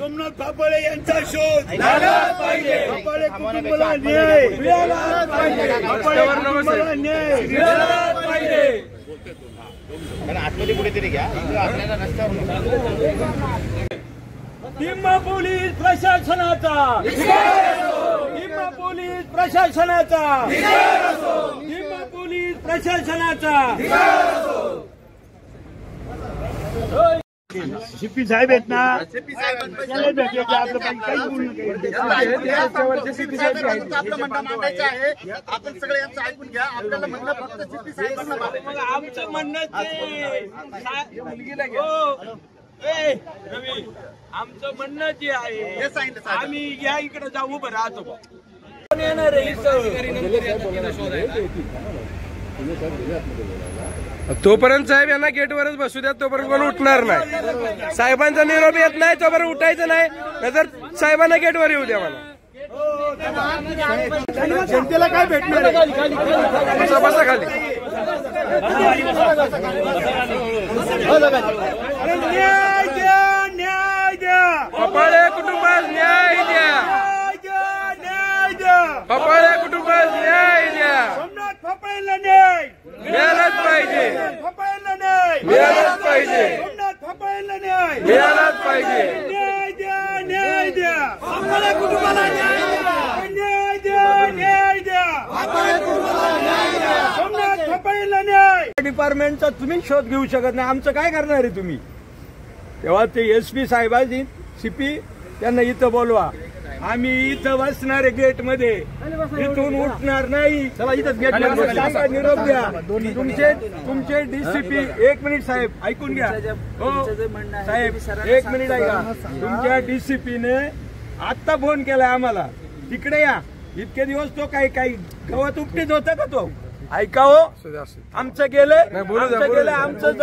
सोमनाथ फाफळे यांचा शोध लागलाच पाहिजे। फाफळे कुटुंबाला न्याय मिळालाच पाहिजे। फाफळे कुटुंबाला न्याय मिळालाच पाहिजे। आतमध्ये कुठेतरी घ्या, आपल्याला रस्त्यावर भीमा पोलीस प्रशासनाचा भीमा पोलीस प्रशासनाचा भीमा पोलीस प्रशासनाचा शिपी साहेब आहेत ना, त्याला भेटायचं आपलं काही बोलू मांडायचं आहे। आपण सगळे यांचं ऐकून घ्या। आपल्याला म्हणणं फक्त शिपी साहेबांना आमचं म्हणणं आमचं म्हणणं जे आहे आम्ही या इकडे जाऊ उभं राहतो। तोपर्यंत साहेब यांना गेटवरच बसू द्या, तोपर्यंत कोण उठणार नाही। साहेबांचा निरोप येत नाही तोपर्यंत उठायचं नाही, नंतर साहेबांना गेटवर येऊ द्या मला। जनतेला काय भेटणार? बसा खाली। न्याय द्या, न्याय द्या, फाफळे कुटुंबास न्याय द्या, न्याय द्या, फाफळे कुटुंबास न्याय द्या। सोमनाथ फाफळेला न्याय मिळालाच पाहिजे, फाफळेला न्याय मिळालाच पाहिजे, सोमनाथ फाफळेला न्याय मिळालाच पाहिजे। न्याय द्या, न्याय द्या, फाफळे कुटुंबाला न्याय द्या, न्याय द्या, न्याय द्या, फाफळे कुटुंबाला न्याय द्या, सोमनाथ फाफळेला न्याय। डिपार्टमेंटचा तुम्ही शोध घेऊ शकत नाही, आमचं काय करणार आहे तुम्ही? तेव्हा ते SP साहेबांनी सीपी त्यांना इथं बोलवा, आम्ही इथं बसणार आहे गेट मध्ये, इथून उठणार नाही। निरोप द्या तुमचे DCP। एक मिनिट साहेब ऐकून घ्या, हो साहेब एक मिनिट ऐका। तुमच्या DCPने आत्ता फोन केलाय आम्हाला, तिकडे या। इतके दिवस तो काही गवत उपटीत होता का तो? ऐका हो, आमचं गेलं आमचं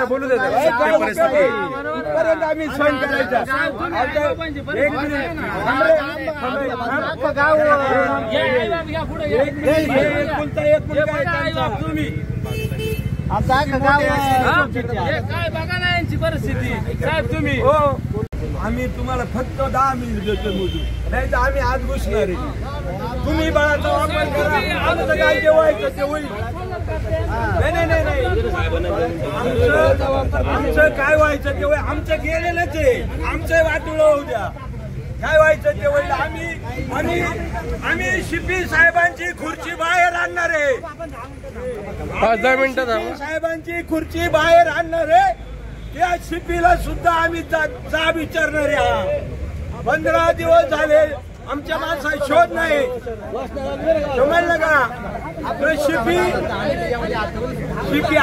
बोलू द्या आम्ही सहन करायचा। एक मिनिट तुम्ही काय बघा ना यांची परिस्थिती साहेब तुम्ही। हो आम्ही तुम्हाला फक्त 10 मिनिट देतो मोजून, नाही तर आम्ही आज घुसणार आहे। तुम्ही बाळाचा वापर करा, आमचं काय जे व्हायचं ते होईल। नाही आमचं काय व्हायचं ते होईल, आमचं गेलेलंच आहे, आमचं वाटोळं होऊ द्या। काय व्हायचं ते होईल। आम्ही शिपी साहेबांची खुर्ची बाहेर आणणार आहे, 5-10 मिनिटात साहेबांची खुर्ची बाहेर आणणार आहे। त्या शिपीला सुद्धा आम्ही जा विचारणार आहे। 15 दिवस झाले आमच्या माणसाचा शोध नाही, समजलं का? शिपी